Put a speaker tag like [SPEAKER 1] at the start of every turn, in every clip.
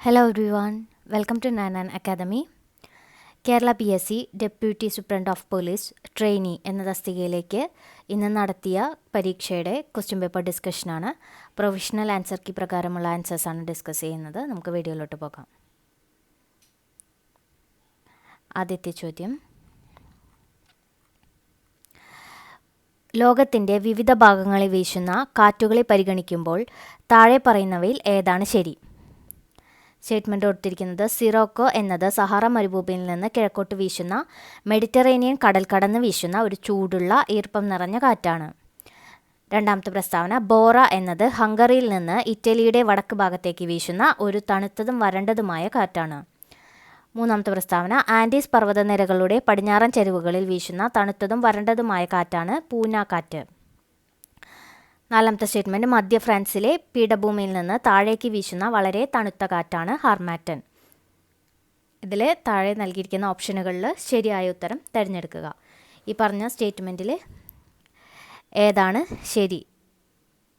[SPEAKER 1] Hello everyone, welcome to Nanan Academy. Kerala PSC deputy superintendent of police trainee എന്ന തസ്തികയിലേക്ക് ഇന്ന് നടത്തിയ പരീക്ഷയുടെ ക്വസ്റ്റ്യൻ പേപ്പർ ഡിസ്കഷനാണ്. പ്രൊവിഷണൽ ആൻസർ കീ പ്രകാരമുള്ള ആൻസേഴ്സാണ് ഡിസ്കസ് ചെയ്യുന്നത്. നമുക്ക് വീഡിയോയിലോട്ട് പോകാം. ആദ്യത്തെ ചോദ്യം, ലോകത്തിൻ്റെ വിവിധ ഭാഗങ്ങളിൽ വീശുന്ന കാറ്റുകളെ പരിഗണിക്കുമ്പോൾ താഴെ പറയുന്നവയിൽ ഏതാണ് ശരി? സ്റ്റേറ്റ്മെൻറ്റ് കൊടുത്തിരിക്കുന്നത് സിറോക്കോ എന്നത് സഹാറ മരുഭൂമിയിൽ നിന്ന് കിഴക്കോട്ട് വീശുന്ന മെഡിറ്ററേനിയൻ കടൽ കടന്ന് വീശുന്ന ഒരു ചൂടുള്ള ഈർപ്പം നിറഞ്ഞ കാറ്റാണ്. രണ്ടാമത്തെ പ്രസ്താവന, ബോറ എന്നത് ഹംഗറിയിൽ നിന്ന് ഇറ്റലിയുടെ വടക്ക് ഭാഗത്തേക്ക് വീശുന്ന ഒരു തണുത്തതും വരണ്ടതുമായ കാറ്റാണ്. മൂന്നാമത്തെ പ്രസ്താവന, ആൻഡീസ് പർവ്വതനിരകളുടെ പടിഞ്ഞാറൻ ചെരുവുകളിൽ വീശുന്ന തണുത്തതും വരണ്ടതുമായ കാറ്റാണ് പൂന കാറ്റ്. നാലാമത്തെ സ്റ്റേറ്റ്മെൻറ്റ്, മധ്യ ഫ്രാൻസിലെ പീഠഭൂമിയിൽ നിന്ന് താഴേക്ക് വീശുന്ന വളരെ തണുത്ത കാറ്റാണ് ഹാർമാറ്റൻ. ഇതിൽ താഴെ നൽകിയിരിക്കുന്ന ഓപ്ഷനുകളിൽ ശരിയായ ഉത്തരം തിരഞ്ഞെടുക്കുക. ഈ പറഞ്ഞ സ്റ്റേറ്റ്മെൻറ്റിൽ ഏതാണ് ശരി?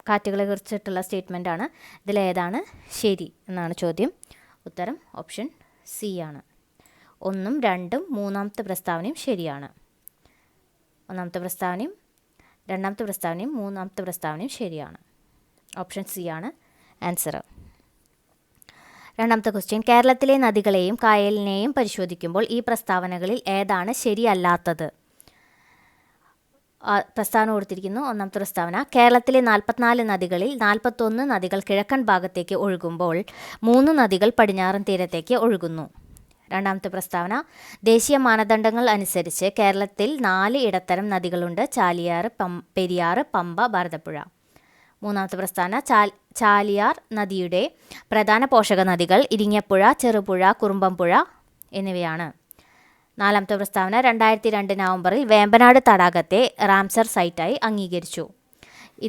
[SPEAKER 1] കാറ്റുകളെ കുറിച്ചിട്ടുള്ള സ്റ്റേറ്റ്മെൻറ്റാണ്. ഇതിലേതാണ് ശരി എന്നാണ് ചോദ്യം. ഉത്തരം ഓപ്ഷൻ സി ആണ്. 1ഉം 2ഉം മൂന്നാമത്തെ പ്രസ്താവനയും ശരിയാണ്. ഒന്നാമത്തെ പ്രസ്താവനയും രണ്ടാമത്തെ പ്രസ്താവനയും മൂന്നാമത്തെ പ്രസ്താവനയും ശരിയാണ്. ഓപ്ഷൻ സി ആണ് ആൻസർ. രണ്ടാമത്തെ ക്വസ്റ്റ്യൻ, കേരളത്തിലെ നദികളെയും കായലിനെയും പരിശോധിക്കുമ്പോൾ ഈ പ്രസ്താവനകളിൽ ഏതാണ് ശരിയല്ലാത്തത്? പ്രസ്താവന കൊടുത്തിരിക്കുന്നു. ഒന്നാമത്തെ പ്രസ്താവന, കേരളത്തിലെ 44 നദികളിൽ 41 നദികൾ കിഴക്കൻ ഭാഗത്തേക്ക് ഒഴുകുമ്പോൾ 3 നദികൾ പടിഞ്ഞാറൻ തീരത്തേക്ക് ഒഴുകുന്നു. രണ്ടാമത്തെ പ്രസ്താവന, ദേശീയ മാനദണ്ഡങ്ങൾ അനുസരിച്ച് കേരളത്തിൽ 4 ഇടത്തരം നദികളുണ്ട്: ചാലിയാർ, പെരിയാർ, പമ്പ, ഭാരതപ്പുഴ. മൂന്നാമത്തെ പ്രസ്താവന, ചാലിയാർ നദിയുടെ പ്രധാന പോഷക നദികൾ ഇരിങ്ങപ്പുഴ, ചെറുപുഴ, കുറുമ്പംപുഴ എന്നിവയാണ്. നാലാമത്തെ പ്രസ്താവന, 2002 നവംബറിൽ വേമ്പനാട് തടാകത്തെ റാംസർ സൈറ്റായി അംഗീകരിച്ചു.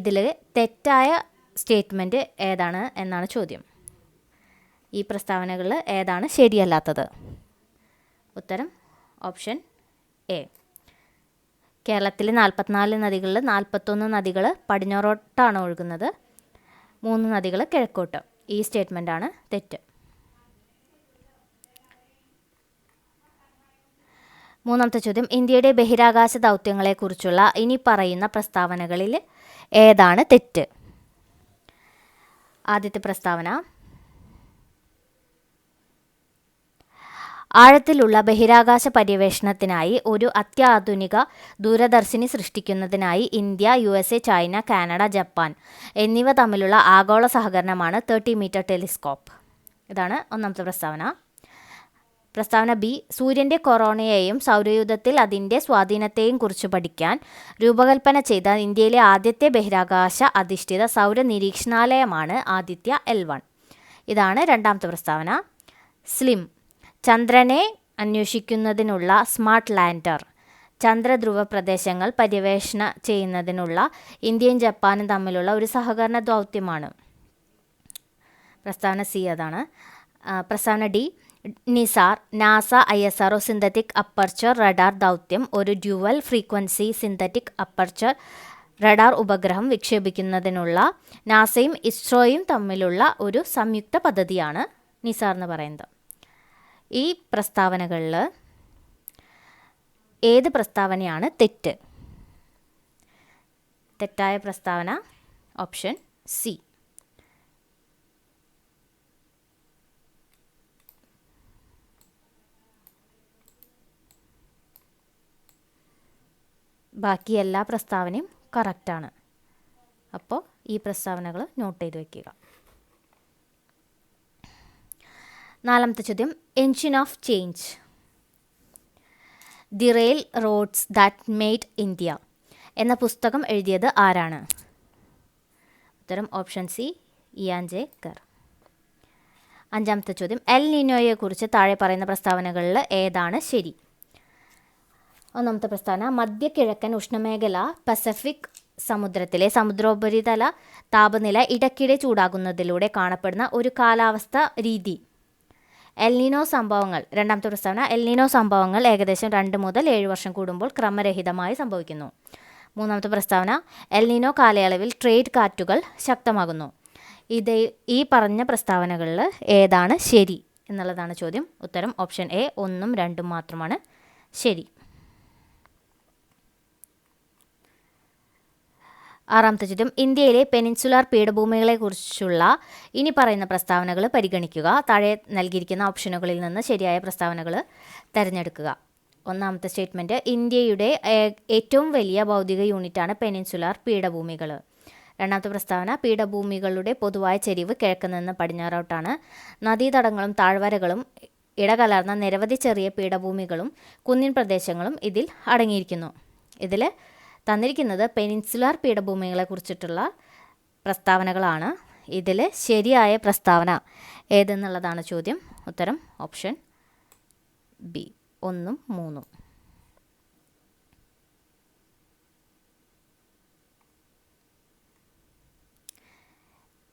[SPEAKER 1] ഇതിൽ തെറ്റായ സ്റ്റേറ്റ്മെൻറ്റ് ഏതാണ് എന്നാണ് ചോദ്യം. ഈ പ്രസ്താവനകളിൽ ഏതാണ് ശരിയല്ലാത്തത്? ഉത്തരം ഓപ്ഷൻ എ. കേരളത്തിലെ 44 നദികളിൽ 41 നദികൾ പടിഞ്ഞാറോട്ടാണ് ഒഴുകുന്നത്, 3 നദികൾ കിഴക്കോട്ട്. ഈ സ്റ്റേറ്റ്മെൻറ്റാണ് തെറ്റ്. മൂന്നാമത്തെ ചോദ്യം, ഇന്ത്യയുടെ ബഹിരാകാശ ദൗത്യങ്ങളെക്കുറിച്ചുള്ള ഇനി പറയുന്ന പ്രസ്താവനകളിൽ ഏതാണ് തെറ്റ്? ആദ്യത്തെ പ്രസ്താവന, ആഴത്തിലുള്ള ബഹിരാകാശ പര്യവേഷണത്തിനായി ഒരു അത്യാധുനിക ദൂരദർശിനി സൃഷ്ടിക്കുന്നതിനായി India, USA, China, Canada, Japan എന്നിവ തമ്മിലുള്ള ആഗോള സഹകരണമാണ് 30 മീറ്റർ ടെലിസ്കോപ്പ്. ഇതാണ് ഒന്നാമത്തെ പ്രസ്താവന. പ്രസ്താവന ബി, സൂര്യൻ്റെ കൊറോണയെയും സൗരയൂഥത്തിൽ അതിൻ്റെ സ്വാധീനത്തെയും കുറിച്ച് പഠിക്കാൻ രൂപകൽപ്പന ചെയ്ത ഇന്ത്യയിലെ ആദ്യത്തെ ബഹിരാകാശ അധിഷ്ഠിത സൗര നിരീക്ഷണാലയമാണ് ആദിത്യ L1. ഇതാണ് രണ്ടാമത്തെ പ്രസ്താവന. സ്ലിം, ചന്ദ്രനെ അന്വേഷിക്കുന്നതിനുള്ള സ്മാർട്ട് ലാൻഡർ, ചന്ദ്രധ്രുവ പ്രദേശങ്ങൾ പര്യവേഷണ ചെയ്യുന്നതിനുള്ള ഇന്ത്യയും ജപ്പാനും തമ്മിലുള്ള ഒരു സഹകരണ ദൗത്യമാണ്. പ്രസ്താവന സി അതാണ്. പ്രസ്താവന D, Nisar, NASA ISRO synthetic aperture radar ദൗത്യം ഒരു dual frequency synthetic aperture radar ഉപഗ്രഹം വിക്ഷേപിക്കുന്നതിനുള്ള നാസയും ഇസ്രോയും തമ്മിലുള്ള ഒരു സംയുക്ത പദ്ധതിയാണ് നിസാർ എന്ന് പറയുന്നത്. ഈ പ്രസ്താവനകളിൽ ഏത് പ്രസ്താവനയാണ് തെറ്റ്? തെറ്റായ പ്രസ്താവന ഓപ്ഷൻ സി. ബാക്കി എല്ലാ പ്രസ്താവനയും കറക്റ്റാണ്. അപ്പോൾ ഈ പ്രസ്താവനകൾ നോട്ട് ചെയ്ത് വയ്ക്കുക. നാലാമത്തെ ചോദ്യം, engine of change, the railroads that made India എന്ന പുസ്തകം എഴുതിയത് ആരാണ്? ഉത്തരം ഓപ്ഷൻ സി, ഇയാൻ ജെ കർ. അഞ്ചാമത്തെ ചോദ്യം, എൽ നിനോയെക്കുറിച്ച് താഴെ പറയുന്ന പ്രസ്താവനകളിൽ ഏതാണ് ശരി? ഒന്നാമത്തെ പ്രസ്താവന, മധ്യ കിഴക്കൻ ഉഷ്ണമേഖല പസഫിക് സമുദ്രത്തിലെ സമുദ്രോപരിതല താപനില ഇടയ്ക്കിടെ ചൂടാകുന്നതിലൂടെ കാണപ്പെടുന്ന ഒരു കാലാവസ്ഥ രീതി. എൽനിനോ സംഭവങ്ങൾ, രണ്ടാമത്തെ പ്രസ്താവന, എൽനിനോ സംഭവങ്ങൾ ഏകദേശം 2 മുതൽ 7 വർഷം കൂടുമ്പോൾ ക്രമരഹിതമായി സംഭവിക്കുന്നു. മൂന്നാമത്തെ പ്രസ്താവന, എൽനിനോ കാലയളവിൽ ട്രേഡ് കാറ്റുകൾ ശക്തമാകുന്നു. ഈ പറഞ്ഞ പ്രസ്താവനകളിൽ ഏതാണ് ശരി എന്നുള്ളതാണ് ചോദ്യം. ഉത്തരം ഓപ്ഷൻ എ 1ഉം 2ഉം മാത്രമാണ് ശരി. 6ാമത്തെ ചോദ്യം, ഇന്ത്യയിലെ പെനിൻസുലാർ പീഠഭൂമികളെക്കുറിച്ചുള്ള ഇനി പറയുന്ന പ്രസ്താവനകൾ പരിഗണിക്കുക. താഴെ നൽകിയിരിക്കുന്ന ഓപ്ഷനുകളിൽ നിന്ന് ശരിയായ പ്രസ്താവനകൾ തിരഞ്ഞെടുക്കുക. 1ാമത്തെ സ്റ്റേറ്റ്മെൻറ്റ്, ഇന്ത്യയുടെ ഏറ്റവും വലിയ ഭൗതിക യൂണിറ്റാണ് പെനിൻസുലാർ പീഠഭൂമികൾ. 2ാമത്തെ പ്രസ്താവന, പീഠഭൂമികളുടെ പൊതുവായ ചെരിവ് കിഴക്ക് നിന്ന് പടിഞ്ഞാറോട്ടാണ്. നദീതടങ്ങളും താഴ്വരകളും ഇടകലർന്ന നിരവധി ചെറിയ പീഠഭൂമികളും കുന്നിൻ പ്രദേശങ്ങളും ഇതിൽ അടങ്ങിയിരിക്കുന്നു. ഇതിൽ തന്നിരിക്കുന്നത് പെനിൻസുലാർ പീഠഭൂമികളെ കുറിച്ചിട്ടുള്ള പ്രസ്താവനകളാണ്. ഇതിൽ ശരിയായ പ്രസ്താവന ഏതെന്നുള്ളതാണ് ചോദ്യം. ഉത്തരം ഓപ്ഷൻ ബി 1ഉം 3ഉം.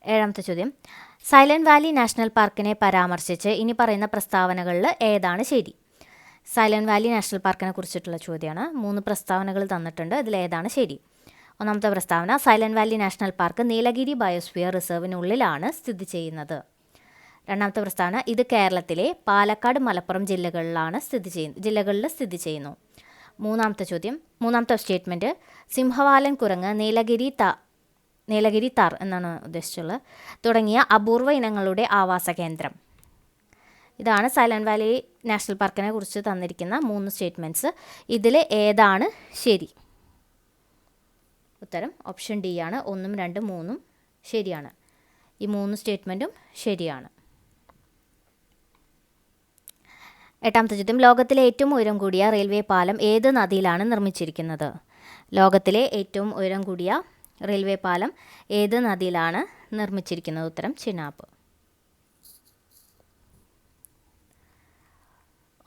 [SPEAKER 1] 7ാമത്തെ ചോദ്യം, സൈലന്റ് വാലി നാഷണൽ പാർക്കിനെ പരാമർശിച്ച് ഇനി പറയുന്ന പ്രസ്താവനകളിൽ ഏതാണ് ശരി? സൈലന്റ് വാലി നാഷണൽ പാർക്കിനെ കുറിച്ചിട്ടുള്ള ചോദ്യമാണ്. 3 പ്രസ്താവനകൾ തന്നിട്ടുണ്ട്. ഇതിൽ ഏതാണ് ശരി? 1ാമത്തെ പ്രസ്താവന, Silent Valley National Park Nilgiri biosphere റിസർവിനുള്ളിലാണ് സ്ഥിതി ചെയ്യുന്നത്. 2ാമത്തെ പ്രസ്താവന, ഇത് കേരളത്തിലെ പാലക്കാട്, മലപ്പുറം ജില്ലകളിൽ സ്ഥിതി ചെയ്യുന്നു. 3ാമത്തെ സ്റ്റേറ്റ്മെൻറ്റ്, സിംഹവാലൻ കുരങ്ങ്, നീലഗിരി താർ എന്നാണ് ഉദ്ദേശിച്ചുള്ളത്, തുടങ്ങിയ അപൂർവ ഇനങ്ങളുടെ ആവാസ കേന്ദ്രം. ഇതാണ് സൈലന്റ് വാലി നാഷണൽ പാർക്കിനെ കുറിച്ച് തന്നിരിക്കുന്ന 3 സ്റ്റേറ്റ്മെൻറ്റ്സ്. ഇതിൽ ഏതാണ് ശരി? ഉത്തരം ഓപ്ഷൻ ഡി ആണ്. 1ഉം 2ഉം 3ഉം ശരിയാണ്. ഈ 3 സ്റ്റേറ്റ്മെൻറ്റും ശരിയാണ്. 8ാമത്തെ ചോദ്യം, ലോകത്തിലെ ഏറ്റവും ഉയരം കൂടിയ റെയിൽവേ പാലം ഏത് നദിയിലാണ് നിർമ്മിച്ചിരിക്കുന്നത്? ലോകത്തിലെ ഏറ്റവും ഉയരം കൂടിയ റെയിൽവേ പാലം ഏത് നദിയിലാണ് നിർമ്മിച്ചിരിക്കുന്നത്? ഉത്തരം ചിനാബ്.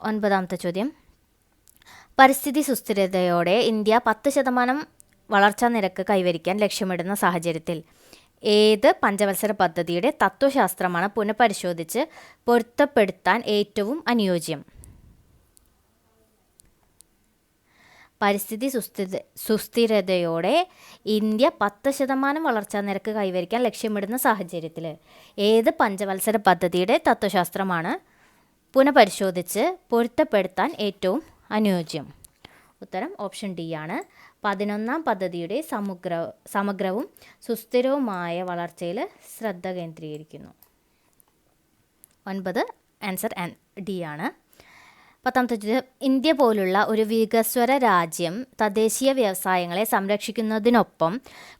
[SPEAKER 1] 9ാമത്തെ ചോദ്യം, പരിസ്ഥിതി സുസ്ഥിരതയോടെ ഇന്ത്യ 10% വളർച്ചാ നിരക്ക് കൈവരിക്കാൻ ലക്ഷ്യമിടുന്ന സാഹചര്യത്തിൽ ഏത് പഞ്ചവത്സര പദ്ധതിയുടെ തത്വശാസ്ത്രമാണ് പുനഃപരിശോധിച്ച് പൊരുത്തപ്പെടുത്താൻ ഏറ്റവും അനുയോജ്യം? പരിസ്ഥിതി സുസ്ഥിരതയോടെ ഇന്ത്യ 10% വളർച്ചാ നിരക്ക് കൈവരിക്കാൻ ലക്ഷ്യമിടുന്ന സാഹചര്യത്തിൽ ഏത് പഞ്ചവത്സര പദ്ധതിയുടെ തത്വശാസ്ത്രമാണ് പുനഃപരിശോധിച്ച് പൊരുത്തപ്പെടുത്താൻ ഏറ്റവും അനുയോജ്യം? ഉത്തരം ഓപ്ഷൻ ഡി ആണ്. 11ാം പദ്ധതിയുടെ സമഗ്രവും സുസ്ഥിരവുമായ വളർച്ചയിൽ ശ്രദ്ധ കേന്ദ്രീകരിക്കുന്നു. 9 ആൻസർ ഡി ആണ്. 10ാമത്തെ ചോദ്യം, ഇന്ത്യ പോലുള്ള ഒരു വികസ്വര രാജ്യം തദ്ദേശീയ വ്യവസായങ്ങളെ സംരക്ഷിക്കുന്നതിനൊപ്പം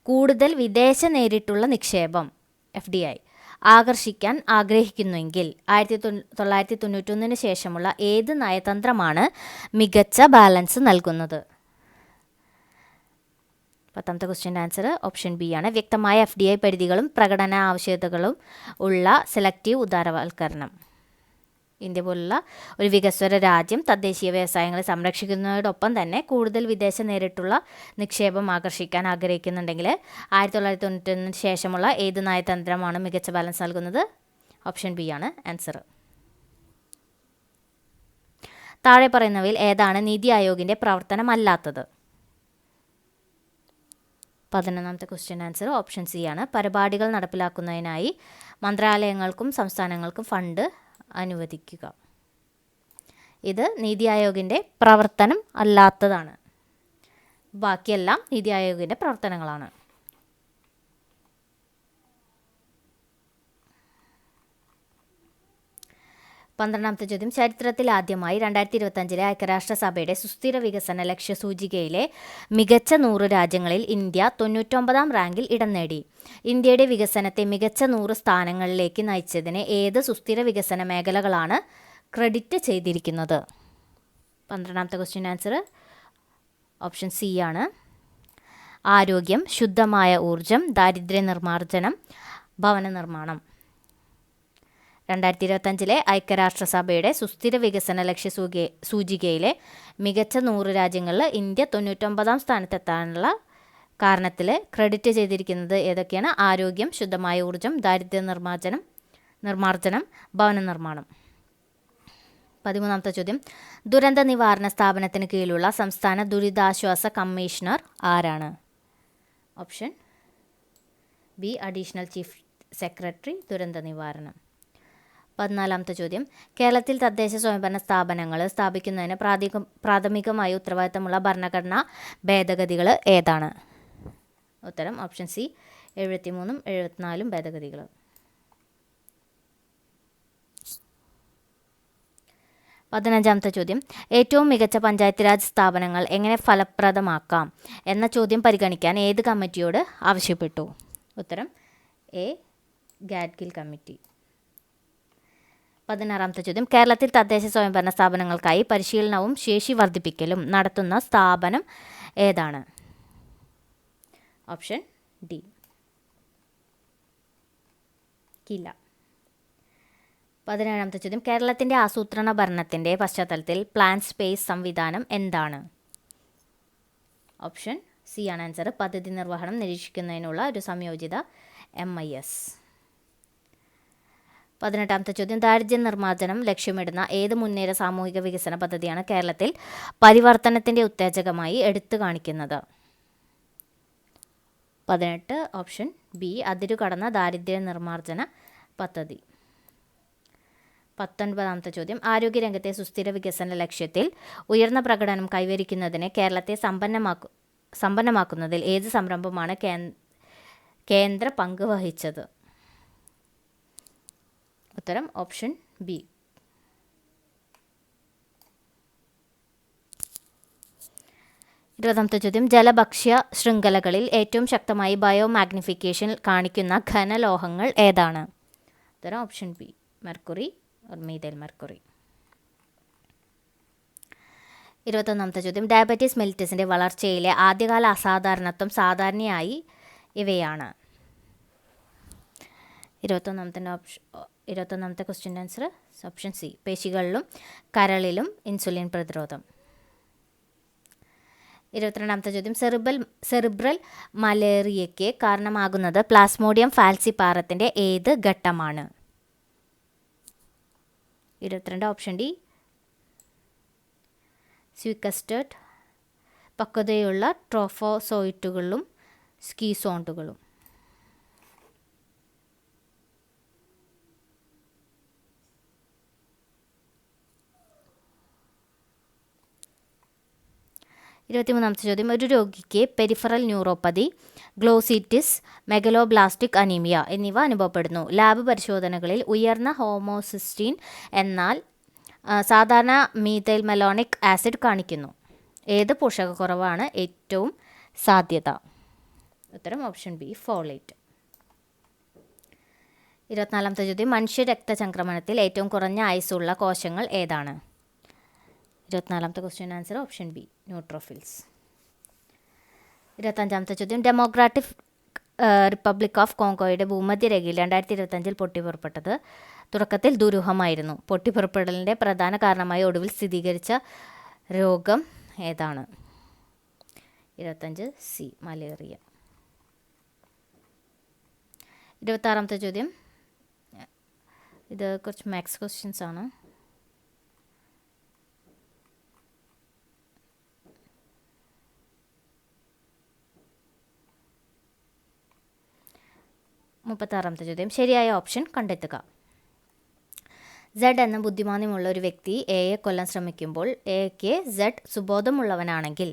[SPEAKER 1] കൂടുതൽ വിദേശ നേരിട്ടുള്ള നിക്ഷേപം FDI ആകർഷിക്കാൻ ആഗ്രഹിക്കുന്നുവെങ്കിൽ 1991 ശേഷമുള്ള ഏത് നയതന്ത്രമാണ് മികച്ച ബാലൻസ് നൽകുന്നത്? 10ാമത്തെ ക്വസ്റ്റ്യൻ്റെ ആൻസർ ഓപ്ഷൻ ബി ആണ്. വ്യക്തമായ FDI പരിധികളും പ്രകടന ആവശ്യകതകളും ഉള്ള സെലക്റ്റീവ് ഉദാരവൽക്കരണം. ഇന്ത്യ പോലുള്ള ഒരു വികസ്വര രാജ്യം തദ്ദേശീയ വ്യവസായങ്ങളെ സംരക്ഷിക്കുന്നതോടൊപ്പം തന്നെ കൂടുതൽ വിദേശ നേരിട്ടുള്ള നിക്ഷേപം ആകർഷിക്കാൻ ആഗ്രഹിക്കുന്നുണ്ടെങ്കിൽ 1991 ശേഷമുള്ള ഏത് നയതന്ത്രമാണ് മികച്ച ബാലൻസ് നൽകുന്നത്? ഓപ്ഷൻ ബി ആണ് ആൻസർ. താഴെ പറയുന്നവയിൽ ഏതാണ് നീതി ആയോഗിൻ്റെ പ്രവർത്തനമല്ലാത്തത്? 11ാമത്തെ ക്വസ്റ്റ്യൻ ആൻസർ ഓപ്ഷൻ സി ആണ്. പരിപാടികൾ നടപ്പിലാക്കുന്നതിനായി മന്ത്രാലയങ്ങൾക്കും സംസ്ഥാനങ്ങൾക്കും ഫണ്ട് അനുവദിക്കുക. ഇത് നീതി ആയോഗിൻ്റെ പ്രവർത്തനം അല്ലാത്തതാണ്. ബാക്കിയെല്ലാം നീതി ആയോഗിൻ്റെ പ്രവർത്തനങ്ങളാണ്. 12ാമത്തെ ചോദ്യം, ചരിത്രത്തിൽ ആദ്യമായി 2025 ഐക്യരാഷ്ട്രസഭയുടെ സുസ്ഥിര വികസന ലക്ഷ്യ സൂചികയിലെ മികച്ച 100 രാജ്യങ്ങളിൽ ഇന്ത്യ 99ാം റാങ്കിൽ ഇടം നേടി. ഇന്ത്യയുടെ വികസനത്തെ മികച്ച 100 സ്ഥാനങ്ങളിലേക്ക് നയിച്ചതിന് ഏത് സുസ്ഥിര വികസന മേഖലകളാണ് ക്രെഡിറ്റ് ചെയ്തിരിക്കുന്നത്? 12ാമത്തെ ക്വസ്റ്റ്യൻ ആൻസർ ഓപ്ഷൻ സി ആണ്. ആരോഗ്യം, ശുദ്ധമായ ഊർജം, ദാരിദ്ര്യ നിർമ്മാർജ്ജനം, ഭവന നിർമ്മാണം. 2025 ഐക്യരാഷ്ട്രസഭയുടെ സുസ്ഥിര വികസന ലക്ഷ്യ സൂചികയിലെ മികച്ച 100 രാജ്യങ്ങളിൽ ഇന്ത്യ 99ാം സ്ഥാനത്തെത്താനുള്ള കാരണത്തിൽ ക്രെഡിറ്റ് ചെയ്തിരിക്കുന്നത് ഏതൊക്കെയാണ്? ആരോഗ്യം, ശുദ്ധമായ ഊർജം, ദാരിദ്ര്യ നിർമ്മാർജ്ജനം, ഭവന നിർമ്മാണം. 13ാമത്തെ ചോദ്യം, ദുരന്ത നിവാരണ സ്ഥാപനത്തിന് കീഴിലുള്ള സംസ്ഥാന ദുരിതാശ്വാസ കമ്മീഷണർ ആരാണ്? Option B additional chief secretary ദുരന്ത നിവാരണം. 14ാമത്തെ ചോദ്യം, കേരളത്തിൽ തദ്ദേശ സ്വയംഭരണ സ്ഥാപനങ്ങൾ സ്ഥാപിക്കുന്നതിന് പ്രാഥമികമായി ഉത്തരവാദിത്തമുള്ള ഭരണഘടനാ ഭേദഗതികൾ ഏതാണ്? ഉത്തരം ഓപ്ഷൻ സി 73ഉം 74ഉം ഭേദഗതികൾ. 15ാമത്തെ ചോദ്യം, ഏറ്റവും മികച്ച പഞ്ചായത്ത് രാജ് സ്ഥാപനങ്ങൾ എങ്ങനെ ഫലപ്രദമാക്കാം എന്ന ചോദ്യം പരിഗണിക്കാൻ ഏത് കമ്മിറ്റിയോട് ആവശ്യപ്പെട്ടു? ഉത്തരം എ ഗാഡ്ഗിൽ കമ്മിറ്റി. 16ാമത്തെ ചോദ്യം, കേരളത്തിൽ തദ്ദേശ സ്വയംഭരണ സ്ഥാപനങ്ങൾക്കായി പരിശീലനവും ശേഷി വർദ്ധിപ്പിക്കലും നടത്തുന്ന സ്ഥാപനം ഏതാണ്? ഓപ്ഷൻ ഡി കില. 17ാമത്തെ ചോദ്യം, കേരളത്തിൻ്റെ ആസൂത്രണ ഭരണത്തിൻ്റെ പശ്ചാത്തലത്തിൽ പ്ലാൻ സ്പേസ് സംവിധാനം എന്താണ്? ഓപ്ഷൻ സി ആണ് ആൻസർ. പദ്ധതി നിർവഹണം നിരീക്ഷിക്കുന്നതിനുള്ള ഒരു സംയോജിത MIS. 18ാമത്തെ ചോദ്യം, ദാരിദ്ര്യ നിർമ്മാർജ്ജനം ലക്ഷ്യമിടുന്ന ഏത് മുൻനിര സാമൂഹിക വികസന പദ്ധതിയാണ് കേരളത്തിൽ പരിവർത്തനത്തിൻ്റെ ഉത്തേജകമായി എടുത്തു കാണിക്കുന്നത്? 18 ഓപ്ഷൻ ബി അതിരുകടന്ന ദാരിദ്ര്യ നിർമ്മാർജ്ജന പദ്ധതി. 19ാമത്തെ ചോദ്യം, ആരോഗ്യരംഗത്തെ സുസ്ഥിര വികസന ലക്ഷ്യത്തിൽ ഉയർന്ന പ്രകടനം കൈവരിക്കുന്നതിന് കേരളത്തെ സമ്പന്നമാക്കുന്നതിൽ ഏത് സംരംഭമാണ് കേന്ദ്ര പങ്ക് വഹിച്ചത്? ഉത്തരം ഓപ്ഷൻ ബി. 20ാമത്തെ ചോദ്യം, ജലഭക്ഷ്യ ശൃംഖലകളിൽ ഏറ്റവും ശക്തമായി ബയോ മാഗ്നിഫിക്കേഷൻ കാണിക്കുന്ന ഘനലോഹങ്ങൾ ഏതാണ്? ഉത്തരം option B mercury methyl mercury. 21ാമത്തെ ചോദ്യം, ഡയബറ്റീസ് മെലിറ്റസിൻ്റെ വളർച്ചയിലെ ആദ്യകാല അസാധാരണത്വം സാധാരണയായി ഇവയാണ്. 21ാമത്തെ ക്വസ്റ്റ്യൻ ആൻസർ ഓപ്ഷൻ സി പേശികളിലും കരളിലും ഇൻസുലിൻ പ്രതിരോധം. 22ാമത്തെ ചോദ്യം, സെറിബ്രൽ മലേറിയയ്ക്ക് കാരണമാകുന്നത് പ്ലാസ്മോഡിയം ഫാൽസിപാറത്തിൻ്റെ ഏത് ഘട്ടമാണ്? 22 ഓപ്ഷൻ ഡി സ്വിക്കസ്റ്റഡ് പക്വതയുള്ള ട്രോഫോസോയിറ്റുകളും സ്കീസോണ്ടുകളും. 23ാമത്തെ ചോദ്യം, ഒരു രോഗിക്ക് peripheral neuropathy, glossitis, megaloblastic anaemia എന്നിവ അനുഭവപ്പെടുന്നു. ലാബ് പരിശോധനകളിൽ ഉയർന്ന ഹോമോസിസ്റ്റീൻ എന്നാൽ സാധാരണ മീഥൈൽ മെലോണിക് ആസിഡ് കാണിക്കുന്നു. ഏത് പോഷകക്കുറവാണ് ഏറ്റവും സാധ്യത? ഉത്തരം ഓപ്ഷൻ ബി ഫോളേറ്റ്. 24ാമത്തെ ചോദ്യം, മനുഷ്യ രക്തചംക്രമണത്തിൽ ഏറ്റവും കുറഞ്ഞ ആയുസ്സുള്ള കോശങ്ങൾ ഏതാണ്? 24ാമത്തെ question answer option B neutrophils. 25ാമത്തെ ചോദ്യം, ഡെമോക്രാറ്റിക് റിപ്പബ്ലിക് ഓഫ് കോങ്കോയുടെ ഭൂമധ്യരേഖയിൽ 2025 പൊട്ടിപ്പുറപ്പെട്ടത് തുടക്കത്തിൽ ദുരൂഹമായിരുന്നു. പൊട്ടിപ്പുറപ്പെടലിൻ്റെ പ്രധാന കാരണമായി ഒടുവിൽ സ്ഥിരീകരിച്ച രോഗം ഏതാണ്? 25 സി മലേറിയ. 26ാമത്തെ ചോദ്യം, ഇത് കുറച്ച് മാത്സ് ക്വസ്റ്റ്യൻസ് ആണ്. മുപ്പത്താറാമത്തെ ചോദ്യം, ശരിയായ ഓപ്ഷൻ കണ്ടെത്തുക. സെഡ് എന്ന ബുദ്ധിമാന്യമുള്ള ഒരു വ്യക്തി എയെ കൊല്ലാൻ ശ്രമിക്കുമ്പോൾ എക്ക് സെഡ് സുബോധമുള്ളവനാണെങ്കിൽ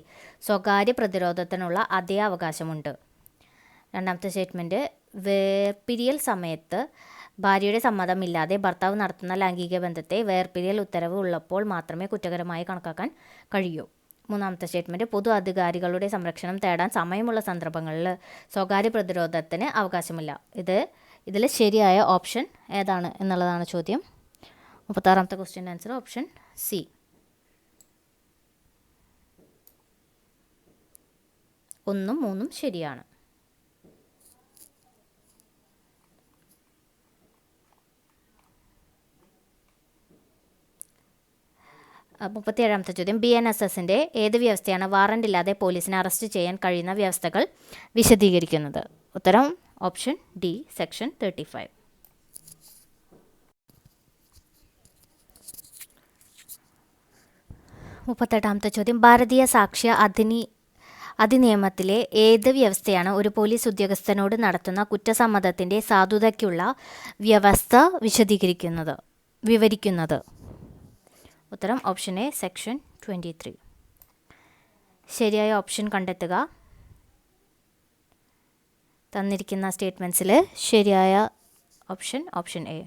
[SPEAKER 1] സ്വകാര്യ പ്രതിരോധത്തിനുള്ള അതേ അവകാശമുണ്ട്. രണ്ടാമത്തെ സ്റ്റേറ്റ്മെൻറ്റ്, വേർപിരിയൽ സമയത്ത് ഭാര്യയുടെ സമ്മതമില്ലാതെ ഭർത്താവ് നടത്തുന്ന ലൈംഗിക ബന്ധത്തെ വേർപിരിയൽ ഉത്തരവ് ഉള്ളപ്പോൾ മാത്രമേ കുറ്റകരമായി കണക്കാക്കാൻ കഴിയൂ. മൂന്നാമത്തെ സ്റ്റേറ്റ്മെൻറ്റ്, പൊതു അധികാരികളുടെ സംരക്ഷണം തേടാൻ സമയമുള്ള സന്ദർഭങ്ങളിൽ സ്വകാര്യ പ്രതിരോധത്തിന് അവകാശമില്ല. ഇതിൽ ശരിയായ ഓപ്ഷൻ ഏതാണ് എന്നുള്ളതാണ് ചോദ്യം. 36ാമത്തെ ക്വസ്റ്റ്യൻ ആൻസർ ഓപ്ഷൻ സി 1ഉം 3ഉം ശരിയാണ്. 37ാമത്തെ ചോദ്യം, BNSSൻ്റെ ഏത് വ്യവസ്ഥയാണ് വാറൻ്റ് ഇല്ലാതെ പോലീസിനെ അറസ്റ്റ് ചെയ്യാൻ കഴിയുന്ന വ്യവസ്ഥകൾ വിശദീകരിക്കുന്നത്? ഉത്തരം ഓപ്ഷൻ ഡി സെക്ഷൻ 35. 38ാമത്തെ ചോദ്യം, ഭാരതീയ സാക്ഷ്യ അധിനിയമത്തിലെ ഏത് വ്യവസ്ഥയാണ് ഒരു പോലീസ് ഉദ്യോഗസ്ഥനോട് നടത്തുന്ന കുറ്റസമ്മതത്തിൻ്റെ സാധുതയ്ക്കുള്ള വ്യവസ്ഥ വിവരിക്കുന്നത്? ഉത്തരം ഓപ്ഷൻ എ, സെക്ഷൻ 23. ശരിയായ ഓപ്ഷൻ കണ്ടെത്തുക. തന്നിരിക്കുന്ന സ്റ്റേറ്റ്മെൻറ്റ്സിൽ ശരിയായ ഓപ്ഷൻ എ.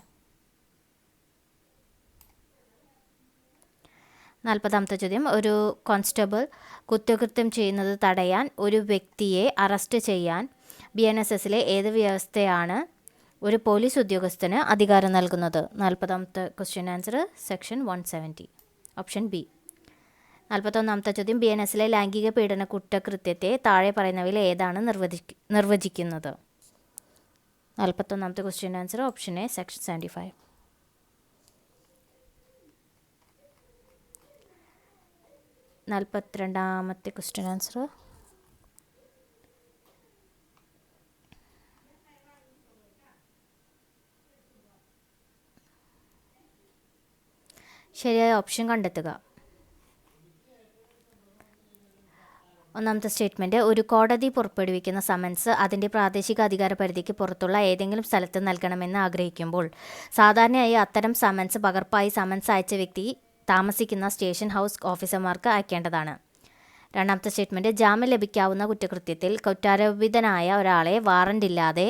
[SPEAKER 1] 40ാമത്തെ ചോദ്യം. ഒരു കോൺസ്റ്റബിൾ കുറ്റകൃത്യം ചെയ്യുന്നത് തടയാൻ ഒരു വ്യക്തിയെ അറസ്റ്റ് ചെയ്യാൻ BNSSലെ ഏത് വ്യവസ്ഥയാണ് ഒരു പോലീസ് ഉദ്യോഗസ്ഥന് അധികാരം നൽകുന്നത്? 40ാമത്തെ question answer section 170, option B. 41ാമത്തെ ചോദ്യം. BNSലെ ലൈംഗിക പീഡന കുറ്റകൃത്യത്തെ താഴെ പറയുന്നവയിൽ ഏതാണ് നിർവചിക്കുന്നത്? 41ാമത്തെ question answer option A, section 75. 42ാമത്തെ ക്വസ്റ്റ്യൻ ആൻസർ ശരിയായ ഓപ്ഷൻ കണ്ടെത്തുക. ഒന്നാമത്തെ സ്റ്റേറ്റ്മെൻറ്റ്. ഒരു കോടതി പുറപ്പെടുവിക്കുന്ന സമൻസ് അതിൻ്റെ പ്രാദേശിക അധികാര പരിധിക്ക് പുറത്തുള്ള ഏതെങ്കിലും സ്ഥലത്ത് നൽകണമെന്ന് ആഗ്രഹിക്കുമ്പോൾ സാധാരണയായി അത്തരം സമൻസ് പകർപ്പായി സമൻസ് അയച്ച വ്യക്തി താമസിക്കുന്ന സ്റ്റേഷൻ ഹൗസ് ഓഫീസർമാർക്ക് അയക്കേണ്ടതാണ്. രണ്ടാമത്തെ സ്റ്റേറ്റ്മെൻറ്റ്. ജാമ്യം ലഭിക്കാവുന്ന കുറ്റകൃത്യത്തിൽ കുറ്റാരോപിതനായ ഒരാളെ വാറണ്ടില്ലാതെ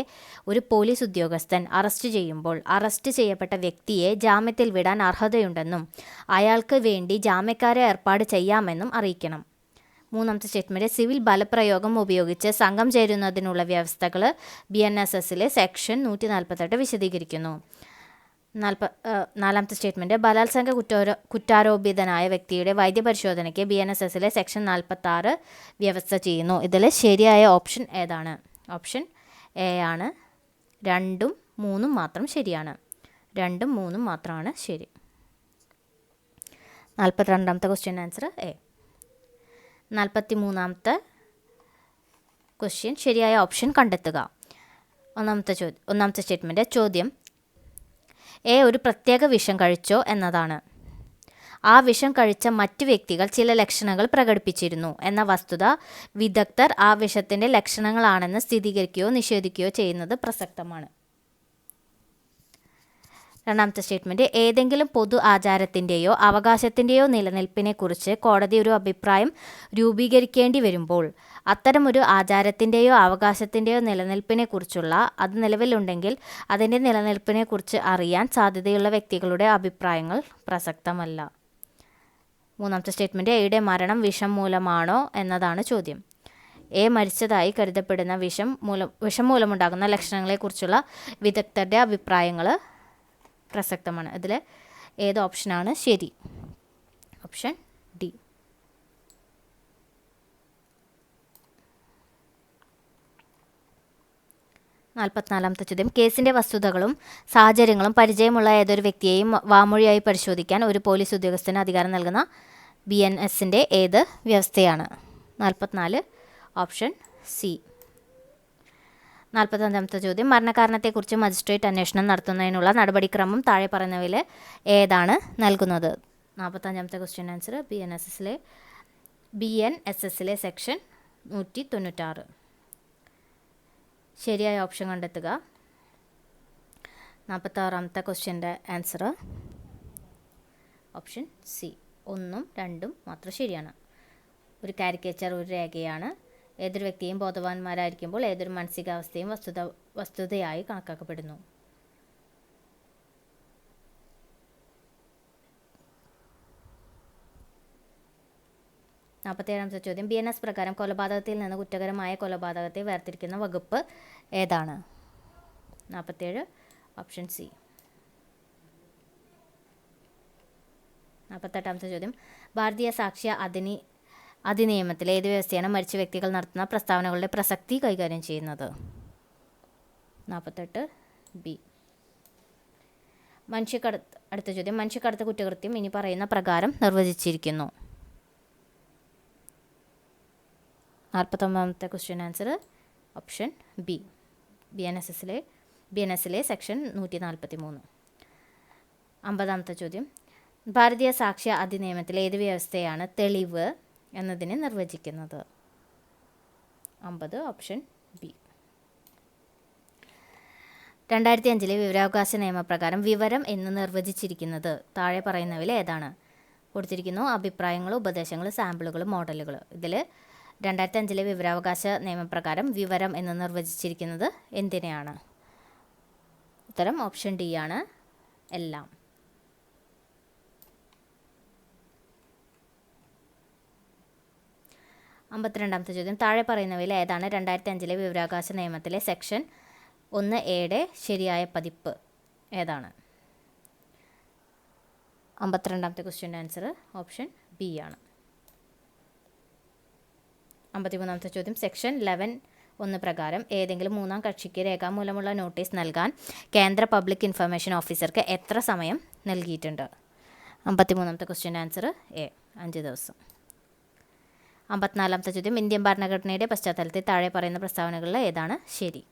[SPEAKER 1] ഒരു പോലീസ് ഉദ്യോഗസ്ഥൻ അറസ്റ്റ് ചെയ്യുമ്പോൾ അറസ്റ്റ് ചെയ്യപ്പെട്ട വ്യക്തിയെ ജാമ്യത്തിൽ വിടാൻ അർഹതയുണ്ടെന്നും അയാൾക്ക് വേണ്ടി ജാമ്യക്കാരെ ഏർപ്പാട് ചെയ്യാമെന്നും അറിയിക്കണം. മൂന്നാമത്തെ സ്റ്റേറ്റ്മെൻറ്റ്. സിവിൽ ബലപ്രയോഗം ഉപയോഗിച്ച് സംഘം ചേരുന്നതിനുള്ള വ്യവസ്ഥകൾ BNSSലെ സെക്ഷൻ 148 വിശദീകരിക്കുന്നു. നാലാമത്തെ സ്റ്റേറ്റ്മെൻറ്റ്. ബലാത്സംഗ കുറ്റാരോപിതനായ വ്യക്തിയുടെ വൈദ്യപരിശോധനയ്ക്ക് BNSSലെ സെക്ഷൻ 46 വ്യവസ്ഥ ചെയ്യുന്നു. ഇതിൽ ശരിയായ ഓപ്ഷൻ ഏതാണ്? ഓപ്ഷൻ എ ആണ്. 2ഉം 3ഉം മാത്രം ശരിയാണ്. 2ഉം 3ഉം മാത്രമാണ് ശരി. 42ാമത്തെ ക്വസ്റ്റ്യൻ ആൻസർ എ. 43ാമത്തെ ക്വസ്റ്റ്യൻ. ശരിയായ ഓപ്ഷൻ കണ്ടെത്തുക. ഒന്നാമത്തെ സ്റ്റേറ്റ്മെൻറ്റ്. ചോദ്യം എ ഒരു പ്രത്യേക വിഷം കഴിച്ചോ എന്നതാണ്. ആ വിഷം കഴിച്ച മറ്റു വ്യക്തികൾ ചില ലക്ഷണങ്ങൾ പ്രകടിപ്പിച്ചിരുന്നു എന്ന വസ്തുത വിദഗ്ധർ ആ വിഷത്തിൻ്റെ ലക്ഷണങ്ങളാണെന്ന് സ്ഥിരീകരിക്കുകയോ നിഷേധിക്കുകയോ ചെയ്യുന്നത് പ്രസക്തമാണ്. രണ്ടാമത്തെ സ്റ്റേറ്റ്മെൻറ്റ്. ഏതെങ്കിലും പൊതു ആചാരത്തിൻ്റെയോ അവകാശത്തിൻ്റെയോ നിലനിൽപ്പിനെക്കുറിച്ച് കോടതി ഒരു അഭിപ്രായം രൂപീകരിക്കേണ്ടി വരുമ്പോൾ അത്തരമൊരു ആചാരത്തിൻ്റെയോ അവകാശത്തിൻ്റെയോ നിലനിൽപ്പിനെക്കുറിച്ചുള്ള അത് നിലവിലുണ്ടെങ്കിൽ അതിൻ്റെ നിലനിൽപ്പിനെക്കുറിച്ച് അറിയാൻ സാധ്യതയുള്ള വ്യക്തികളുടെ അഭിപ്രായങ്ങൾ പ്രസക്തമല്ല. മൂന്നാമത്തെ സ്റ്റേറ്റ്മെൻറ്റ്. എയുടെ മരണം വിഷം മൂലമാണോ എന്നതാണ് ചോദ്യം. എ മരിച്ചതായി കരുതപ്പെടുന്ന വിഷം മൂലമുണ്ടാകുന്ന ലക്ഷണങ്ങളെക്കുറിച്ചുള്ള വിദഗ്ധരുടെ അഭിപ്രായങ്ങൾ പ്രസക്തമാണ്. ഇതിൽ ഏത് ഓപ്ഷനാണ് ശരി? Option D. 44ാമത്തെ ചോദ്യം. കേസിൻ്റെ വസ്തുതകളും സാഹചര്യങ്ങളും പരിചയമുള്ള ഏതൊരു വ്യക്തിയെയും വാമൊഴിയായി പരിശോധിക്കാൻ ഒരു പോലീസ് ഉദ്യോഗസ്ഥന് അധികാരം നൽകുന്ന BNSന്റെ ഏത് വ്യവസ്ഥയാണ്? 44, ഓപ്ഷൻ സി. 45ാമത്തെ ചോദ്യം. മരണകാരണത്തെക്കുറിച്ച് മജിസ്ട്രേറ്റ് അന്വേഷണം നടത്തുന്നതിനുള്ള നടപടിക്രമം താഴെ പറയുന്നവയിൽ ഏതാണ് നൽകുന്നത്? 45ാമത്തെ ക്വസ്റ്റ്യൻ ആൻസർ BNSSലെ സെക്ഷൻ 196. ശരിയായ ഓപ്ഷൻ കണ്ടെത്തുക. 46ാമത്തെ ക്വസ്റ്റ്യൻ്റെ ആൻസർ ഓപ്ഷൻ സി. 1ഉം 2ഉം മാത്രം ശരിയാണ്. ഒരു കാരിക്കേച്ചർ ഒരു രേഖയാണ്. ഏതൊരു വ്യക്തിയും ബോധവാന്മാരായിരിക്കുമ്പോൾ ഏതൊരു മാനസികാവസ്ഥയും വസ്തുതയായി കണക്കാക്കപ്പെടുന്നു. നാൽപ്പത്തേഴാമത്തെ ചോദ്യം. BNS പ്രകാരം കൊലപാതകത്തിൽ നിന്ന് കുറ്റകരമായ കൊലപാതകത്തെ വേർതിരിക്കുന്ന വകുപ്പ് ഏതാണ്? 47, ഓപ്ഷൻ സി. 48ാമത്തെ ചോദ്യം. ഭാരതീയ സാക്ഷ്യ അധിനിയമത്തിലെ ഏത് വ്യവസ്ഥയാണ് മരിച്ച വ്യക്തികൾ നടത്തുന്ന പ്രസ്താവനകളുടെ പ്രസക്തി കൈകാര്യം ചെയ്യുന്നത്? 48, ബി. അടുത്ത ചോദ്യം. മനുഷ്യക്കടത്ത് കുറ്റകൃത്യം ഇനി പറയുന്ന പ്രകാരം നിർവചിച്ചിരിക്കുന്നു. 49ാമത്തെ ക്വസ്റ്റ്യൻ ആൻസർ ഓപ്ഷൻ ബി. BNSലെ സെക്ഷൻ 143. 50ാമത്തെ ചോദ്യം. ഭാരതീയ സാക്ഷ്യ അധിനിയമത്തിലെ ഏത് വ്യവസ്ഥയാണ് തെളിവ് എന്നതിനെ നിർവചിക്കുന്നത്? 50 ഓപ്ഷൻ ബി. 2005 വിവരാവകാശ നിയമപ്രകാരം വിവരം എന്ന് നിർവചിച്ചിരിക്കുന്നത് താഴെ പറയുന്നവയിൽ ഏതാണ്? കൊടുത്തിരിക്കുന്നു അഭിപ്രായങ്ങൾ, ഉപദേശങ്ങൾ, സാമ്പിളുകൾ, മോഡലുകൾ. ഇതിൽ 2005 വിവരാവകാശ നിയമപ്രകാരം വിവരം എന്ന് നിർവചിച്ചിരിക്കുന്നത് എന്തിനെയാണ്? ഉത്തരം ഓപ്ഷൻ ഡി ആണ്, എല്ലാം. 52ാമത്തെ ചോദ്യം, താഴെ പറയുന്നവയിൽ ഏതാണ് 2005 വിവരാവകാശ നിയമത്തിലെ സെക്ഷൻ 1A ശരിയായ പതിപ്പ് ഏതാണ്? 52ാമത്തെ ക്വസ്റ്റ്യൻ്റെ ആൻസർ ഓപ്ഷൻ ബി ആണ്. 53ാമത്തെ ചോദ്യം, സെക്ഷൻ 11 പ്രകാരം ഏതെങ്കിലും മൂന്നാം കക്ഷിക്ക് രേഖാമൂലമുള്ള നോട്ടീസ് നൽകാൻ കേന്ദ്ര പബ്ലിക് ഇൻഫർമേഷൻ ഓഫീസർക്ക് എത്ര സമയം നൽകിയിട്ടുണ്ട്? 53ാമത്തെ ക്വസ്റ്റ്യൻ്റെ ആൻസർ എ, 5 ദിവസം. 54ാമത്തെ ചോദ്യം, ഇന്ത്യൻ ഭരണഘടനയുടെ പശ്ചാത്തലത്തിൽ താഴെ പറയുന്ന പ്രസ്താവനകളിൽ ഏതാണ് ശരി?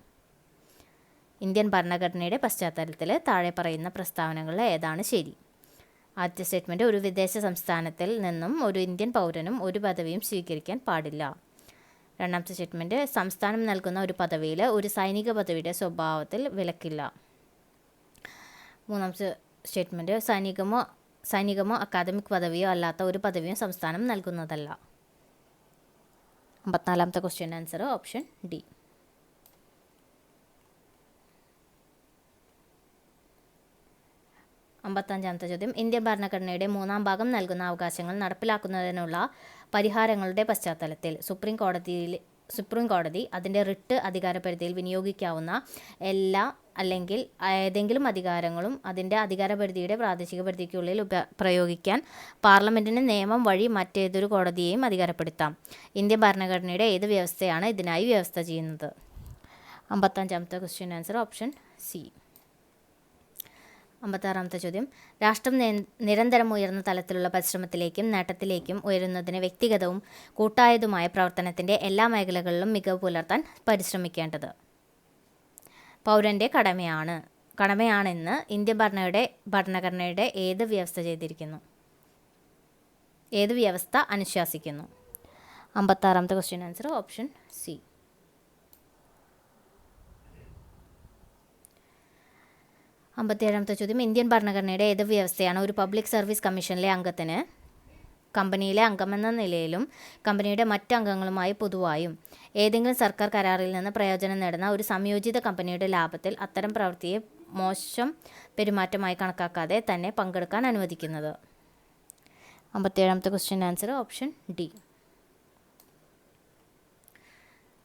[SPEAKER 1] ഇന്ത്യൻ ഭരണഘടനയുടെ പശ്ചാത്തലത്തിൽ താഴെ പറയുന്ന പ്രസ്താവനകളിൽ ഏതാണ് ശരി? ആദ്യത്തെ സ്റ്റേറ്റ്മെൻറ്റ്, ഒരു വിദേശ സംസ്ഥാനത്തിൽ നിന്നും ഒരു ഇന്ത്യൻ പൗരനും ഒരു പദവിയും സ്വീകരിക്കാൻ പാടില്ല. രണ്ടാമത്തെ സ്റ്റേറ്റ്മെൻറ്റ്, സംസ്ഥാനം നൽകുന്ന ഒരു പദവിയിൽ ഒരു സൈനിക പദവിയുടെ സ്വഭാവത്തിൽ വിലക്കില്ല. മൂന്നാമത്തെ സ്റ്റേറ്റ്മെൻറ്റ്, സൈനികമോ അക്കാദമിക് പദവിയോ അല്ലാത്ത ഒരു പദവിയും സംസ്ഥാനം നൽകുന്നതല്ല. 54ാമത്തെ ക്വസ്റ്റ്യൻ്റെ ആൻസർ ഓപ്ഷൻ ഡി. 55ാമത്തെ ചോദ്യം, ഇന്ത്യൻ ഭരണഘടനയുടെ 3-ാം ഭാഗം നൽകുന്ന അവകാശങ്ങൾ നടപ്പിലാക്കുന്നതിനുള്ള പരിഹാരങ്ങളുടെ പശ്ചാത്തലത്തിൽ സുപ്രീം കോടതി അതിൻ്റെ റിട്ട് അധികാരപരിധിയിൽ വിനിയോഗിക്കാവുന്ന എല്ലാ അല്ലെങ്കിൽ ഏതെങ്കിലും അധികാരങ്ങളും അതിൻ്റെ അധികാരപരിധിയുടെ പ്രാദേശിക പരിധിക്കുള്ളിൽ പ്രയോഗിക്കാൻ പാർലമെൻറ്റിന് നിയമം വഴി മറ്റേതൊരു കോടതിയെയും അധികാരപ്പെടുത്താം. ഇന്ത്യൻ ഭരണഘടനയുടെ ഏത് വ്യവസ്ഥയാണ് ഇതിനായി വ്യവസ്ഥ ചെയ്യുന്നത്? 55ാമത്തെ ക്വസ്റ്റ്യൻ ആൻസർ ഓപ്ഷൻ സി. 56ാമത്തെ ചോദ്യം, രാഷ്ട്രം നിരന്തരം ഉയർന്ന തലത്തിലുള്ള പരിശ്രമത്തിലേക്കും നേട്ടത്തിലേക്കും ഉയരുന്നതിന് വ്യക്തിഗതവും കൂട്ടായതുമായ പ്രവർത്തനത്തിൻ്റെ എല്ലാ മേഖലകളിലും മികവ് പുലർത്താൻ പരിശ്രമിക്കേണ്ടത് പൗരൻ്റെ കടമയാണെന്ന് ഇന്ത്യൻ ഭരണഘടനയുടെ ഏത് വ്യവസ്ഥ അനുശാസിക്കുന്നു? 56ാമത്തെ ക്വസ്റ്റ്യൻ ആൻസർ ഓപ്ഷൻ സി. 57ാമത്തെ ചോദ്യം, ഇന്ത്യൻ ഭരണഘടനയുടെ ഏത് വ്യവസ്ഥയാണ് ഒരു പബ്ലിക് സർവീസ് കമ്മീഷനിലെ അംഗത്തിന് കമ്പനിയിലെ അംഗമെന്ന നിലയിലും കമ്പനിയുടെ മറ്റ് അംഗങ്ങളുമായി പൊതുവായും ഏതെങ്കിലും സർക്കാർ കരാറിൽ നിന്ന് പ്രയോജനം നേടുന്ന ഒരു സംയോജിത കമ്പനിയുടെ ലാഭത്തിൽ അത്തരം പ്രവൃത്തിയെ മോശം പെരുമാറ്റമായി കണക്കാക്കാതെ തന്നെ പങ്കെടുക്കാൻ അനുവദിക്കുന്നത്? 57ാമത്തെ ക്വസ്റ്റ്യൻ ആൻസർ ഓപ്ഷൻ ഡി.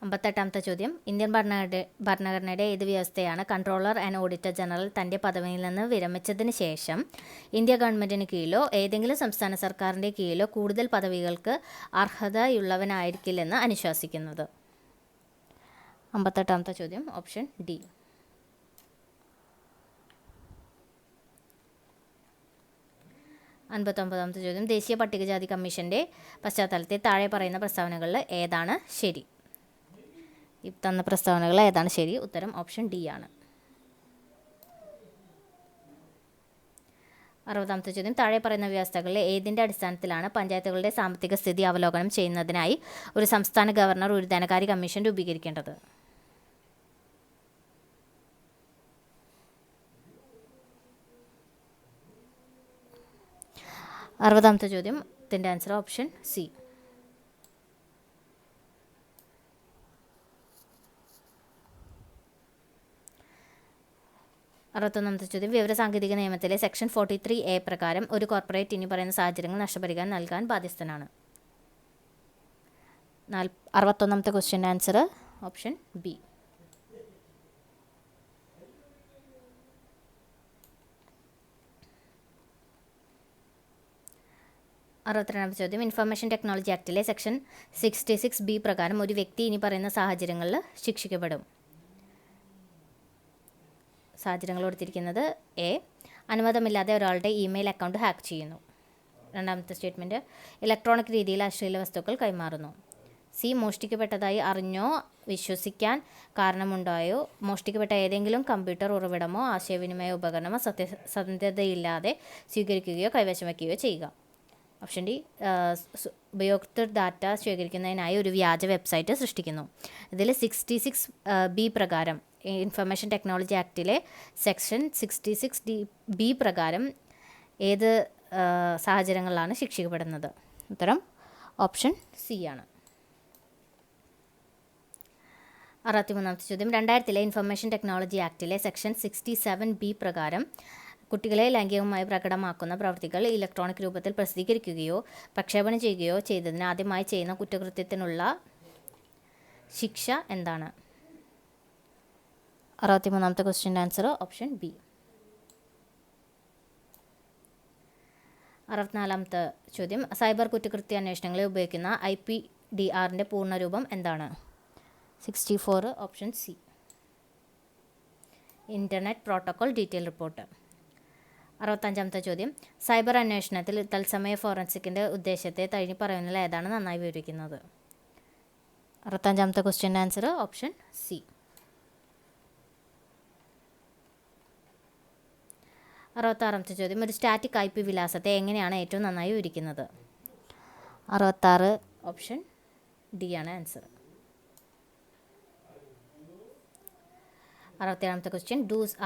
[SPEAKER 1] 58ാമത്തെ ചോദ്യം, ഇന്ത്യൻ ഭരണഘടനയുടെ ഏത് വ്യവസ്ഥയാണ് കൺട്രോളർ ആൻഡ് ഓഡിറ്റർ ജനറൽ തൻ്റെ പദവിയിൽ നിന്ന് വിരമിച്ചതിന് ശേഷം ഇന്ത്യ ഗവൺമെൻറ്റിന് കീഴിലോ ഏതെങ്കിലും സംസ്ഥാന സർക്കാരിൻ്റെ കീഴിലോ കൂടുതൽ പദവികൾക്ക് അർഹതയുള്ളവനായിരിക്കില്ലെന്ന് അനുശാസിക്കുന്നത്? 58ാമത്തെ ചോദ്യം ഓപ്ഷൻ ഡി. 59ാമത്തെ ചോദ്യം, ദേശീയ പട്ടികജാതി കമ്മീഷൻ്റെ പശ്ചാത്തലത്തിൽ താഴെ പറയുന്ന പ്രസ്താവനകളിൽ ഏതാണ് ശരി? ഈ തന്ന പ്രസ്താവനകൾ ഏതാണ് ശരി? ഉത്തരം ഓപ്ഷൻ ഡി ആണ്. 60ാമത്തെ ചോദ്യം, താഴെ പറയുന്ന വ്യവസ്ഥകളിൽ ഏതിൻ്റെ അടിസ്ഥാനത്തിലാണ് പഞ്ചായത്തുകളുടെ സാമ്പത്തിക സ്ഥിതി അവലോകനം ചെയ്യുന്നതിനായി ഒരു സംസ്ഥാന ഗവർണർ ഒരു ധനകാര്യ കമ്മീഷൻ രൂപീകരിക്കേണ്ടത്? 60ാമത്തെ ചോദ്യം, ഇതിൻ്റെ ആൻസർ ഓപ്ഷൻ സി. 61ാമത്തെ ചോദ്യം, വിവരസാങ്കേതിക നിയമത്തിലെ സെക്ഷൻ 43A പ്രകാരം ഒരു കോർപ്പറേറ്റ് ഇനി പറയുന്ന സാഹചര്യങ്ങൾ നഷ്ടപരിഹാരം നൽകാൻ ബാധ്യസ്ഥനാണ്? 61ാമത്തെ ക്വസ്റ്റ്യൻ ആൻസർ ഓപ്ഷൻ ബി. 62ാമത്തെ ചോദ്യം, ഇൻഫർമേഷൻ ടെക്നോളജി ആക്ടിലെ സെക്ഷൻ 66B പ്രകാരം ഒരു വ്യക്തി ഇനി പറയുന്ന സാഹചര്യങ്ങളിൽ ശിക്ഷിക്കപ്പെടും? സാഹചര്യങ്ങൾ കൊടുത്തിരിക്കുന്നത് എ, അനുവാദമില്ലാതെ ഒരാളുടെ ഇമെയിൽ അക്കൗണ്ട് ഹാക്ക് ചെയ്യുന്നു. രണ്ടാമത്തെ സ്റ്റേറ്റ്മെൻറ്റ്, ഇലക്ട്രോണിക് രീതിയിൽ അശ്ലീല വസ്തുക്കൾ കൈമാറുന്നു. സി, മോഷ്ടിക്കപ്പെട്ടതായി അറിഞ്ഞോ വിശ്വസിക്കാൻ കാരണമുണ്ടായോ മോഷ്ടിക്കപ്പെട്ട ഏതെങ്കിലും കമ്പ്യൂട്ടർ ഉറവിടമോ ആശയവിനിമയ ഉപകരണമോ സത്യസന്ധതയില്ലാതെ സ്വീകരിക്കുകയോ കൈവശം വയ്ക്കുകയോ ചെയ്യുക. ഓപ്ഷൻ ഡി, ഉപയോക്തൃ ഡാറ്റ ശേഖരിക്കുന്നതിനായി ഒരു വ്യാജ വെബ്സൈറ്റ് സൃഷ്ടിക്കുന്നു. ഇതിൽ 66B പ്രകാരം, ഇൻഫർമേഷൻ ടെക്നോളജി ആക്ടിലെ സെക്ഷൻ 66B പ്രകാരം ഏത് സാഹചര്യങ്ങളിലാണ് ശിക്ഷിക്കപ്പെടുന്നത്? ഉത്തരം ഓപ്ഷൻ സി ആണ്. 63ാമത്തെ ചോദ്യം, 2000 ഇൻഫർമേഷൻ ടെക്നോളജി ആക്ടിലെ സെക്ഷൻ 67B പ്രകാരം കുട്ടികളെ ലൈംഗികമായി പ്രകടമാക്കുന്ന പ്രവൃത്തികൾ ഇലക്ട്രോണിക് രൂപത്തിൽ പ്രസിദ്ധീകരിക്കുകയോ പ്രക്ഷേപണം ചെയ്യുകയോ ചെയ്തതിന് ആദ്യമായി ചെയ്യുന്ന കുറ്റകൃത്യത്തിനുള്ള ശിക്ഷ എന്താണ്? 63ാമത്തെ ക്വസ്റ്റ്യൻ്റെ ആൻസർ ഓപ്ഷൻ ബി. 64ാമത്തെ ചോദ്യം, സൈബർ കുറ്റകൃത്യ അന്വേഷണങ്ങളിൽ ഉപയോഗിക്കുന്ന IPDRൻ്റെ പൂർണ്ണരൂപം എന്താണ്? 64 option C. Internet protocol detail report. 65ാമത്തെ ചോദ്യം, സൈബർ അന്വേഷണത്തിൽ തത്സമയ ഫോറൻസിക്കിൻ്റെ ഉദ്ദേശത്തെ തഴി പറയുന്നതിൽ ഏതാണ് നന്നായി വിവരിക്കുന്നത്? 65ാമത്തെ ക്വസ്റ്റ്യൻ്റെ ആൻസർ ഓപ്ഷൻ സി. 66ാമത്തെ ചോദ്യം, ഒരു സ്റ്റാറ്റിക് IP വിലാസത്തെ എങ്ങനെയാണ് ഏറ്റവും നന്നായി വിവരിക്കുന്നത്? 66 ഓപ്ഷൻ ഡി ആണ് ആൻസർ. 67ാമത്തെ ക്വസ്റ്റ്യൻ, ഡൂസ്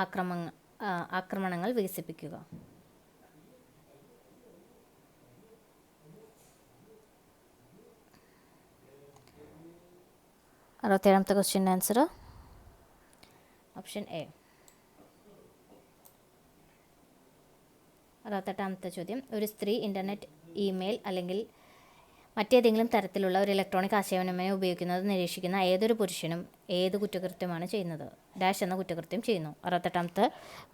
[SPEAKER 1] ആക്രമണങ്ങൾ വികസിപ്പിക്കുക. 67ാമത്തെ ക്വസ്റ്റ്യൻ്റെ ആൻസർ ഓപ്ഷൻ എ. 68ാമത്തെ ചോദ്യം, ഒരു സ്ത്രീ ഇൻ്റർനെറ്റ്, ഇമെയിൽ അല്ലെങ്കിൽ മറ്റേതെങ്കിലും തരത്തിലുള്ള ഒരു ഇലക്ട്രോണിക് ആശയവിനിമയം ഉപയോഗിക്കുന്നത് നിരീക്ഷിക്കുന്ന ഏതൊരു പുരുഷനും ഏത് കുറ്റകൃത്യമാണ് ചെയ്യുന്നത്? ഡാഷ് എന്ന കുറ്റകൃത്യം ചെയ്യുന്നു. 68ാമത്തെ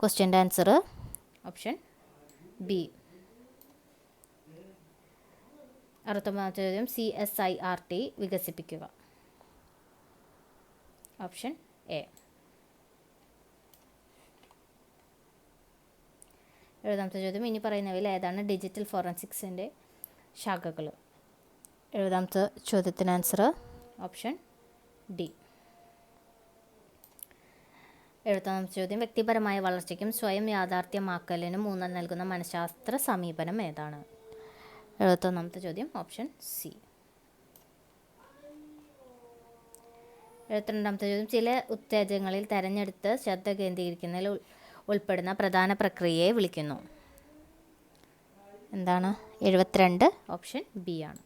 [SPEAKER 1] ക്വസ്റ്റ്യൻ്റെ ആൻസർ ഓപ്ഷൻ ബി. 69ാമത്തെ ചോദ്യം, CSIRT വികസിപ്പിക്കുക. Option A. 70ാമത്തെ ചോദ്യം, ഇനി പറയുന്നവയിൽ ഏതാണ് ഡിജിറ്റൽ ഫോറൻസിക്സിൻ്റെ ശാഖകൾ? 70ാമത്തെ ചോദ്യത്തിന് ആൻസർ ഓപ്ഷൻ ഡി. 71ാമത്തെ ചോദ്യം, വ്യക്തിപരമായ വളർച്ചയ്ക്കും സ്വയം യാഥാർത്ഥ്യമാക്കലിനും ഊന്നൽ നൽകുന്ന മനഃശാസ്ത്ര സമീപനം ഏതാണ്? 71ാമത്തെ ചോദ്യം ഓപ്ഷൻ സി. 72ാമത്തെ ചോദ്യം, ചില ഉത്തേജകങ്ങളിൽ തെരഞ്ഞെടുത്ത് ശ്രദ്ധ കേന്ദ്രീകരിക്കുന്നതിൽ ഉൾപ്പെടുന്ന പ്രധാന പ്രക്രിയയെ വിളിക്കുന്നു? എന്താണ്? 72 ഓപ്ഷൻ ബി ആണ്.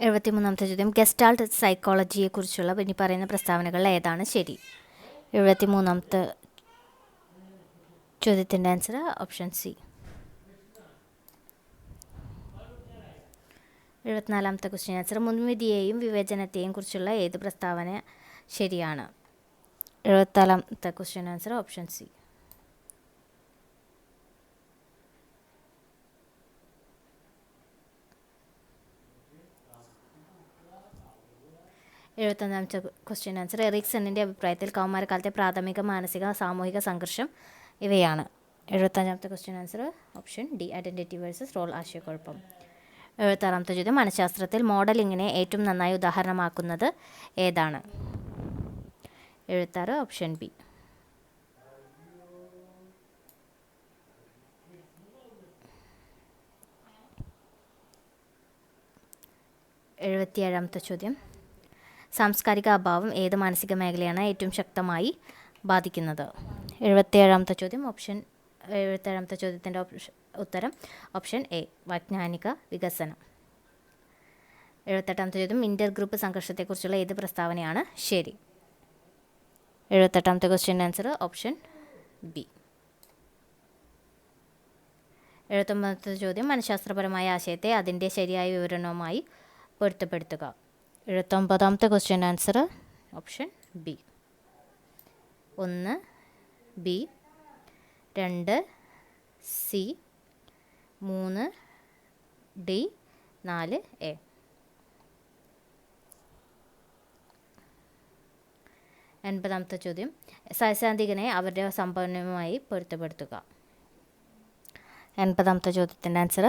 [SPEAKER 1] 73ാമത്തെ ചോദ്യം, ഗസ്റ്റാൾട്ട് സൈക്കോളജിയെക്കുറിച്ചുള്ള ഇനി പറയുന്ന പ്രസ്താവനകളിൽ ഏതാണ് ശരി? 73ാമത്തെ ചോദ്യത്തിൻ്റെ ആൻസർ ഓപ്ഷൻ സി. 74ാമത്തെ ക്വസ്റ്റ്യൻ ആൻസർ, മുൻവിധിയെയും വിവേചനത്തെയും കുറിച്ചുള്ള ഏത് പ്രസ്താവന ശരിയാണ്? 74ാമത്തെ ക്വസ്റ്റ്യൻ ആൻസർ ഓപ്ഷൻ സി. 71ാമത്തെ ക്വസ്റ്റ്യൻ ആൻസർ, എറിക്സണിൻ്റെ അഭിപ്രായത്തിൽ കൗമാരക്കാലത്തെ പ്രാഥമിക മാനസിക സാമൂഹിക സംഘർഷം ഇവയാണ്? 75ാമത്തെ question answer option D, identity versus role ആശയക്കുഴപ്പം. 76ാമത്തെ ചോദ്യം, മനഃശാസ്ത്രത്തിൽ മോഡലിങ്ങിനെ ഏറ്റവും നന്നായി ഉദാഹരണമാക്കുന്നത് ഏതാണ്? 76 ഓപ്ഷൻ ബി. 77ാമത്തെ ചോദ്യം, സാംസ്കാരിക അഭാവം ഏത് മാനസിക മേഖലയാണ് ഏറ്റവും ശക്തമായി ബാധിക്കുന്നത്? 77ാമത്തെ ചോദ്യം ഓപ്ഷൻ 77ാമത്തെ ചോദ്യത്തിൻ്റെ ഉത്തരം ഓപ്ഷൻ എ, വൈജ്ഞാനിക വികസനം. 78ാമത്തെ ചോദ്യം, ഇൻ്റർ ഗ്രൂപ്പ് സംഘർഷത്തെക്കുറിച്ചുള്ള ഏത് പ്രസ്താവനയാണ് ശരി? 78ാമത്തെ ക്വസ്റ്റ്യൻ ആൻസർ ഓപ്ഷൻ ബി. 79ാമത്തെ ചോദ്യം, മനഃശാസ്ത്രപരമായ ആശയത്തെ അതിൻ്റെ ശരിയായ വിവരണവുമായി പൊരുത്തപ്പെടുത്തുക. 79ാമത്തെ question answer option B. 1 B, 2 C, 3 D, 4 A. 80ാമത്തെ ചോദ്യം, സൈദ്ധാന്തികനെ അവരുടെ സമ്പന്നവുമായി പൊരുത്തപ്പെടുത്തുക. 80ാമത്തെ ചോദ്യത്തിൻ്റെ answer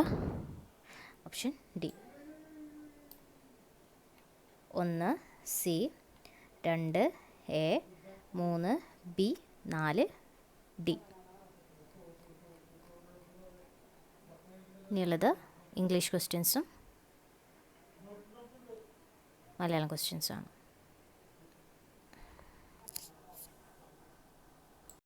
[SPEAKER 1] option D. 1 C, 2 A, 3 B, 4 D. ഇനിയുള്ളത് ഇംഗ്ലീഷ് ക്വസ്റ്റ്യൻസും മലയാളം ക്വസ്റ്റ്യൻസുമാണ്.